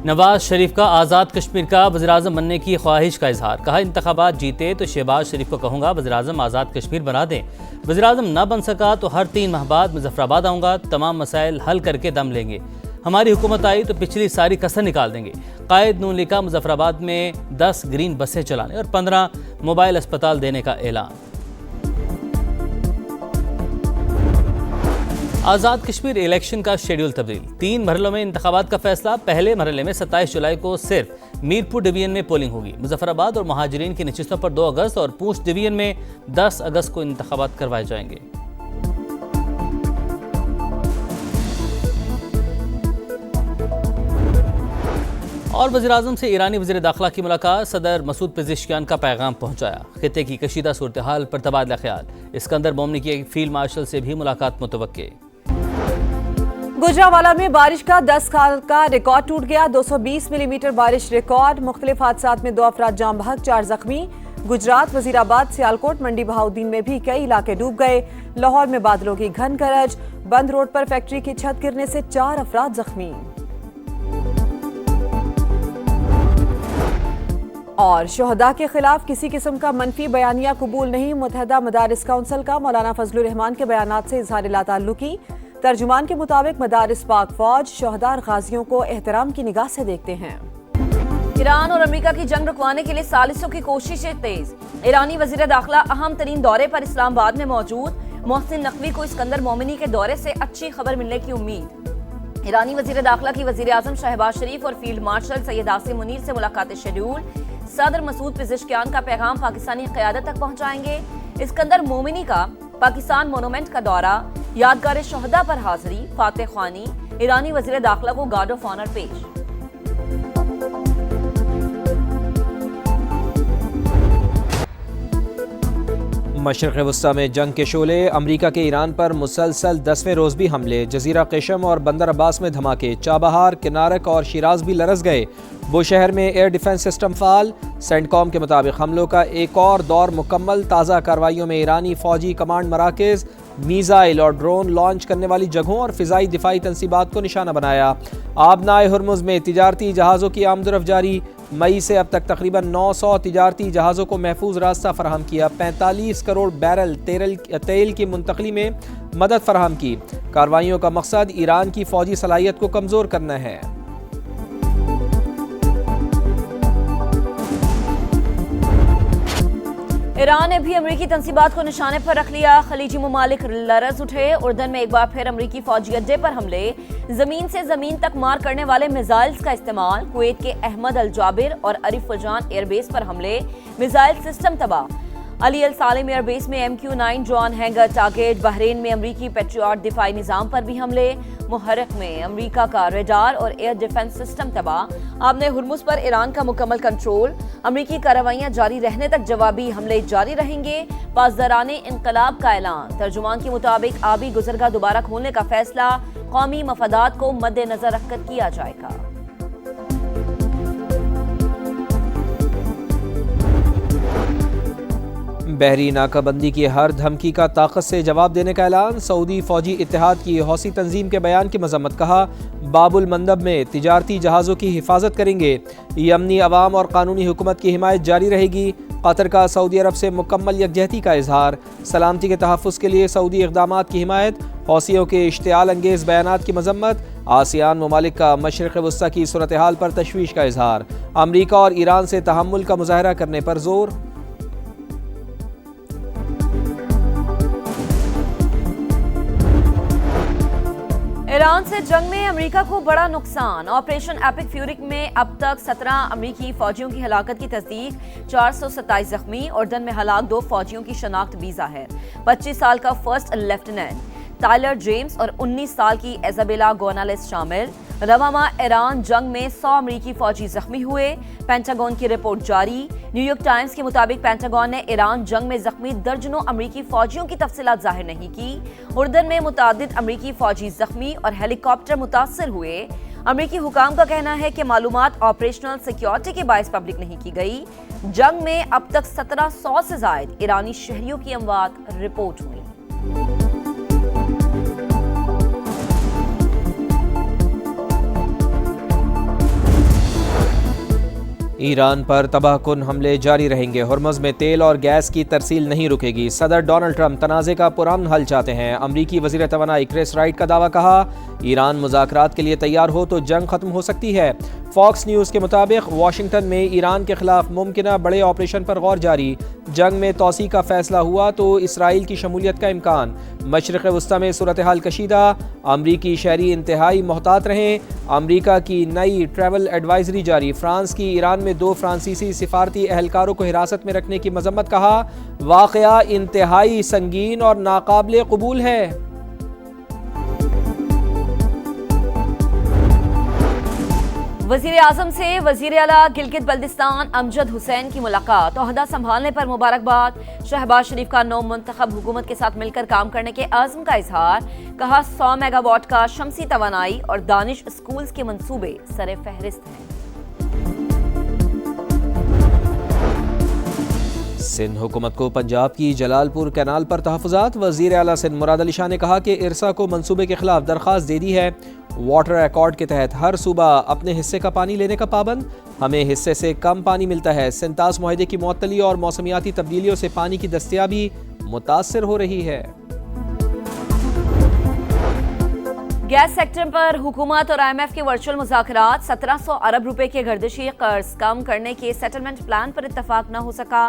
نواز شریف کا آزاد کشمیر کا وزیراعظم بننے کی خواہش کا اظہار، کہا انتخابات جیتے تو شہباز شریف کو کہوں گا وزیراعظم آزاد کشمیر بنا دیں، وزیراعظم نہ بن سکا تو ہر 3 ماہ بعد مظفر آباد آؤں گا، تمام مسائل حل کر کے دم لیں گے، ہماری حکومت آئی تو پچھلی ساری کسر نکال دیں گے۔ قائد نون لیگ کا مظفر آباد میں 10 گرین بسیں چلانے اور 15 موبائل اسپتال دینے کا اعلان۔ آزاد کشمیر الیکشن کا شیڈول تبدیل، 3 مرحلوں میں انتخابات کا فیصلہ۔ پہلے مرحلے میں 27 جولائی کو صرف میرپور ڈویژن میں پولنگ ہوگی، مظفر آباد اور مہاجرین کی نشستوں پر 2 اگست اور پونچھ ڈویژن میں 10 اگست کو انتخابات کروائے جائیں گے۔ اور وزیراعظم سے ایرانی وزیر داخلہ کی ملاقات، صدر مسعود پزشکیان کا پیغام پہنچایا، خطے کی کشیدہ صورتحال پر تبادلہ خیال۔ اسکندر مومنی کی فیلڈ مارشل سے بھی ملاقات متوقع۔ گجرانوالہ میں بارش کا 10 سال کا ریکارڈ ٹوٹ گیا، 220 ملی میٹر بارش ریکارڈ، مختلف حادثات میں 2 افراد جاں بحق، 4 زخمی۔ گجرات، وزیر آباد، سیالکوٹ، منڈی بہاؤدین میں بھی کئی علاقے ڈوب گئے۔ لاہور میں بادلوں کی گھن گرج، بند روڈ پر فیکٹری کی چھت گرنے سے 4 افراد زخمی۔ اور شہداء کے خلاف کسی قسم کا منفی بیانیہ قبول نہیں، متحدہ مدارس کونسل کا مولانا فضل الرحمان کے بیانات سے اظہار لا تعلقی۔ ترجمان کے مطابق مدارس پاک فوج شہداء اور غازیوں کو احترام کی نگاہ سے دیکھتے ہیں۔ ایران اور امریکہ کی جنگ رکوانے کے لیے ثالثوں کی کوششیں تیز، ایرانی وزیر داخلہ اہم ترین دورے پر اسلام آباد میں موجود، محسن نقوی کو اسکندر مومنی کے دورے سے اچھی خبر ملنے کی امید۔ ایرانی وزیر داخلہ کی وزیر اعظم شہباز شریف اور فیلڈ مارشل سید عاصم منیر سے ملاقات شیڈول، صدر مسعود پزشکیان کا پیغام پاکستانی قیادت تک پہنچائیں گے۔ اسکندر مومنی کا پاکستان مونومنٹ کا دورہ، یادگار شہداء پر حاضری، فاتح خوانی، ایرانی وزیر داخلہ کو گارڈ آف آنر پیش۔ مشرق وسطی میں جنگ کے شعلے، امریکہ کے ایران پر مسلسل 10ویں روز بھی حملے، جزیرہ قشم اور بندر عباس میں دھماکے، چابہار، کنارک اور شیراز بھی لرز گئے۔ بوشہر میں ایئر ڈیفنس سسٹم فعال، سینٹ کام کے مطابق حملوں کا ایک اور دور مکمل، تازہ کارروائیوں میں ایرانی فوجی کمانڈ مراکز، میزائل اور ڈرون لانچ کرنے والی جگہوں اور فضائی دفاعی تنصیبات کو نشانہ بنایا۔ آبنائے ہرمز میں تجارتی جہازوں کی آمد و رفت جاری، مئی سے اب تک تقریباً 900 تجارتی جہازوں کو محفوظ راستہ فراہم کیا، 45 کروڑ بیرل تیل کی منتقلی میں مدد فراہم کی۔ کارروائیوں کا مقصد ایران کی فوجی صلاحیت کو کمزور کرنا ہے۔ ایران نے بھی امریکی تنصیبات کو نشانے پر رکھ لیا، خلیجی ممالک لرز اٹھے، اردن میں ایک بار پھر امریکی فوجی اڈے پر حملے، زمین سے زمین تک مار کرنے والے میزائلز کا استعمال، کویت کے احمد الجابر اور عارف الجان ایئر بیس پر حملے، میزائل سسٹم تباہ، علی السالم ایئر بیس میں MQ-9 drone hanger target, Bahrain میں امریکی پیٹریاٹ دفاعی نظام پر بھی حملے، محرق میں امریکہ کا ریڈار اور ایئر ڈیفنس سسٹم تباہ، آبنائے ہرمز پر ایران کا مکمل کنٹرول، امریکی کارروائیاں جاری رہنے تک جوابی حملے جاری رہیں گے، پاسداران انقلاب کا اعلان، ترجمان کے مطابق آبی گزرگاہ دوبارہ کھولنے کا فیصلہ قومی مفادات کو مد نظر رکھ کر کیا جائے گا۔ بحری ناکہ بندی کی ہر دھمکی کا طاقت سے جواب دینے کا اعلان، سعودی فوجی اتحاد کی حوثی تنظیم کے بیان کی مذمت، کہا باب المندب میں تجارتی جہازوں کی حفاظت کریں گے، یمنی عوام اور قانونی حکومت کی حمایت جاری رہے گی، قطر کا سعودی عرب سے مکمل یکجہتی کا اظہار، سلامتی کے تحفظ کے لیے سعودی اقدامات کی حمایت، حوثیوں کے اشتعال انگیز بیانات کی مذمت، آسیان ممالک کا مشرق وسطی کی صورتحال پر تشویش کا اظہار، امریکہ اور ایران سے تحمل کا مظاہرہ کرنے پر زور۔ ایران سے جنگ میں امریکہ کو بڑا نقصان، آپریشن ایپک فیورک میں اب تک 17 امریکی فوجیوں کی ہلاکت کی تصدیق، 427 زخمی، اردن میں ہلاک 2 فوجیوں کی شناخت بھی ظاہر، 25 سال کا فرسٹ لیفٹیننٹ ٹائلر جیمز اور 19 سال کی ایزابیلا گونالیس شامل، رواں ماہ ایران جنگ میں 100 امریکی فوجی زخمی ہوئے، پینٹاگون کی رپورٹ جاری، نیو یارک ٹائمز کے مطابق پینٹاگون نے ایران جنگ میں زخمی درجنوں امریکی فوجیوں کی تفصیلات ظاہر نہیں کی، اردن میں متعدد امریکی فوجی زخمی اور ہیلی کاپٹر متاثر ہوئے، امریکی حکام کا کہنا ہے کہ معلومات آپریشنل سیکیورٹی کے باعث پبلک نہیں کی گئی، جنگ میں اب تک 1700 سے زائد ایرانی شہریوں کی اموات رپورٹ ہوئی۔ ایران پر تباہ کن حملے جاری رہیں گے، ہرمز میں تیل اور گیس کی ترسیل نہیں رکے گی، صدر ڈونلڈ ٹرمپ تنازع کا پرامن حل چاہتے ہیں، امریکی وزیر توانائی کرس رائٹ کا دعویٰ، کہا ایران مذاکرات کے لیے تیار ہو تو جنگ ختم ہو سکتی ہے۔ فاکس نیوز کے مطابق واشنگٹن میں ایران کے خلاف ممکنہ بڑے آپریشن پر غور جاری، جنگ میں توسیع کا فیصلہ ہوا تو اسرائیل کی شمولیت کا امکان، مشرق وسطی میں صورتحال کشیدہ، امریکی شہری انتہائی محتاط رہیں، امریکہ کی نئی ٹریول ایڈوائزری جاری، فرانس کی ایران میں 2 فرانسیسی سفارتی اہلکاروں کو حراست میں رکھنے کی مذمت، کہا واقعہ انتہائی سنگین اور ناقابل قبول ہے۔ وزیر اعظم سے وزیر اعلیٰ گلگت بلتستان امجد حسین کی ملاقات، عہدہ سنبھالنے پر مبارکباد، شہباز شریف کا نو منتخب حکومت کے ساتھ مل کر کام کرنے کے عزم کا اظہار، کہا 100 میگا واٹ کا شمسی توانائی اور دانش اسکولز کے منصوبے سر فہرست ہیں۔ سندھ حکومت کو پنجاب کی جلال پور کینال پر تحفظات، وزیر اعلیٰ سندھ مراد علی شاہ نے کہا کہ ارسا کو منصوبے کے خلاف درخواست دے دی ہے، واٹر ایکارڈ کے تحت ہر صوبہ اپنے حصے کا پانی لینے کا پابند، ہمیں حصے سے کم پانی ملتا ہے، سنتاس معاہدے کی معطلی اور موسمیاتی تبدیلیوں سے پانی کی دستیابی متاثر ہو رہی ہے۔ گیس سیکٹر پر حکومت اور IMF کے ورچوئل مذاکرات، 1700 ارب روپے کے گردشی قرض کم کرنے کے سیٹلمنٹ پلان پر اتفاق نہ ہو سکا،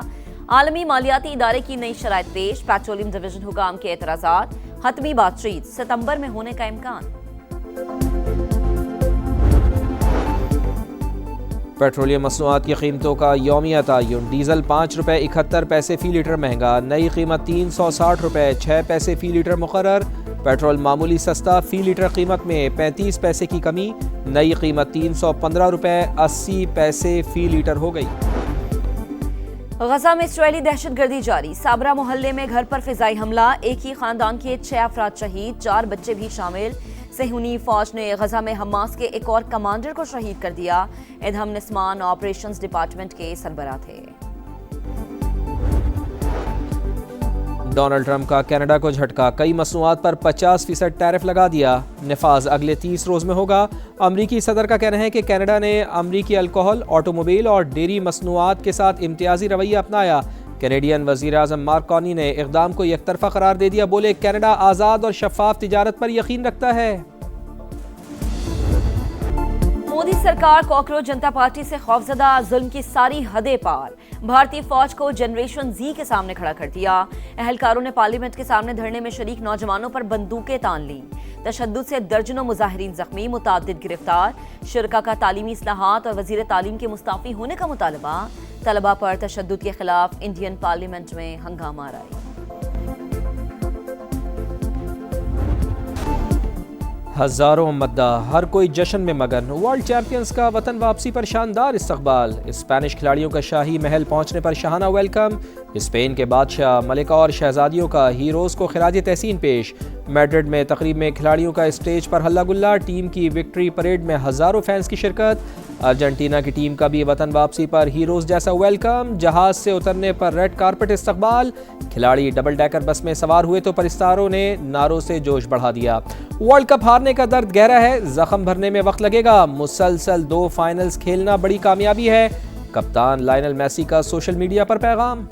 عالمی مالیاتی ادارے کی نئی شرائط پیش، پیٹرولیم ڈویژن حکام کے اعتراضات، حتمی بات چیت ستمبر میں ہونے کا امکان۔ پیٹرولیم مصنوعات کی قیمتوں کا یومیہ تعین، ڈیزل 5 روپے 71 پیسے فی لیٹر مہنگا، نئی قیمت 360 روپے 6 پیسے فی لیٹر مقرر، پیٹرول معمولی سستا، فی لیٹر قیمت میں 35 پیسے کی کمی، نئی قیمت 315 روپے 80 پیسے فی لیٹر ہو گئی۔ غزہ میں اسرائیلی دہشت گردی جاری، صابرہ محلے میں گھر پر فضائی حملہ، ایک ہی خاندان کے 6 افراد شہید، 4 بچے بھی شامل، صہیونی فوج نے غزہ میں حماس کے ایک اور کمانڈر کو شہید کر دیا، ادھم نسمان آپریشنز ڈپارٹمنٹ کے سربراہ تھے۔ ڈونلڈ ٹرمپ کا کینیڈا کو جھٹکا، کئی مصنوعات پر 50% ٹیرف لگا دیا، نفاذ اگلے 30 روز میں ہوگا، امریکی صدر کا کہنا ہے کہ کینیڈا نے امریکی الکوہل، آٹو موبائل اور ڈیری مصنوعات کے ساتھ امتیازی رویہ اپنایا، کینیڈین وزیر اعظم مارک کارنی نے اقدام کو یک طرفہ قرار دے دیا، بولے کینیڈا آزاد اور شفاف تجارت پر یقین رکھتا ہے۔ مودی سرکار کوکروچ جنتا پارٹی سے خوفزدہ، ظلم کی ساری حدیں پار، بھارتی فوج کو جنریشن زی کے سامنے کھڑا کر دیا، اہلکاروں نے پارلیمنٹ کے سامنے دھرنے میں شریک نوجوانوں پر بندوقیں تان لیں، تشدد سے درجنوں مظاہرین زخمی، متعدد گرفتار، شرکا کا تعلیمی اصلاحات اور وزیر تعلیم کے مستعفی ہونے کا مطالبہ، طلبہ پر تشدد کے خلاف انڈین پارلیمنٹ میں ہنگامہ آرائی۔ ہزاروں مداح، ہر کوئی جشن میں مگن، ورلڈ چیمپئنز کا وطن واپسی پر شاندار استقبال، اسپینش کھلاڑیوں کا شاہی محل پہنچنے پر شاہانہ ویلکم، اسپین کے بادشاہ، ملکہ اور شہزادیوں کا ہیروز کو خراج تحسین پیش، میڈرڈ میں تقریب میں کھلاڑیوں کا اسٹیج پر ہلہ گلا، ٹیم کی وکٹری پریڈ میں ہزاروں فینس کی شرکت، ارجنٹینا کی ٹیم کا بھی وطن واپسی پر ہیروز جیسا ویلکم، جہاز سے اترنے پر ریڈ کارپٹ استقبال، کھلاڑی ڈبل ڈیکر بس میں سوار ہوئے تو پرستاروں نے نعروں سے جوش بڑھا دیا، ورلڈ کپ ہارنے کا درد گہرا ہے، زخم بھرنے میں وقت لگے گا، مسلسل 2 فائنلز کھیلنا بڑی کامیابی ہے، کپتان لائنل میسی کا سوشل میڈیا پر پیغام۔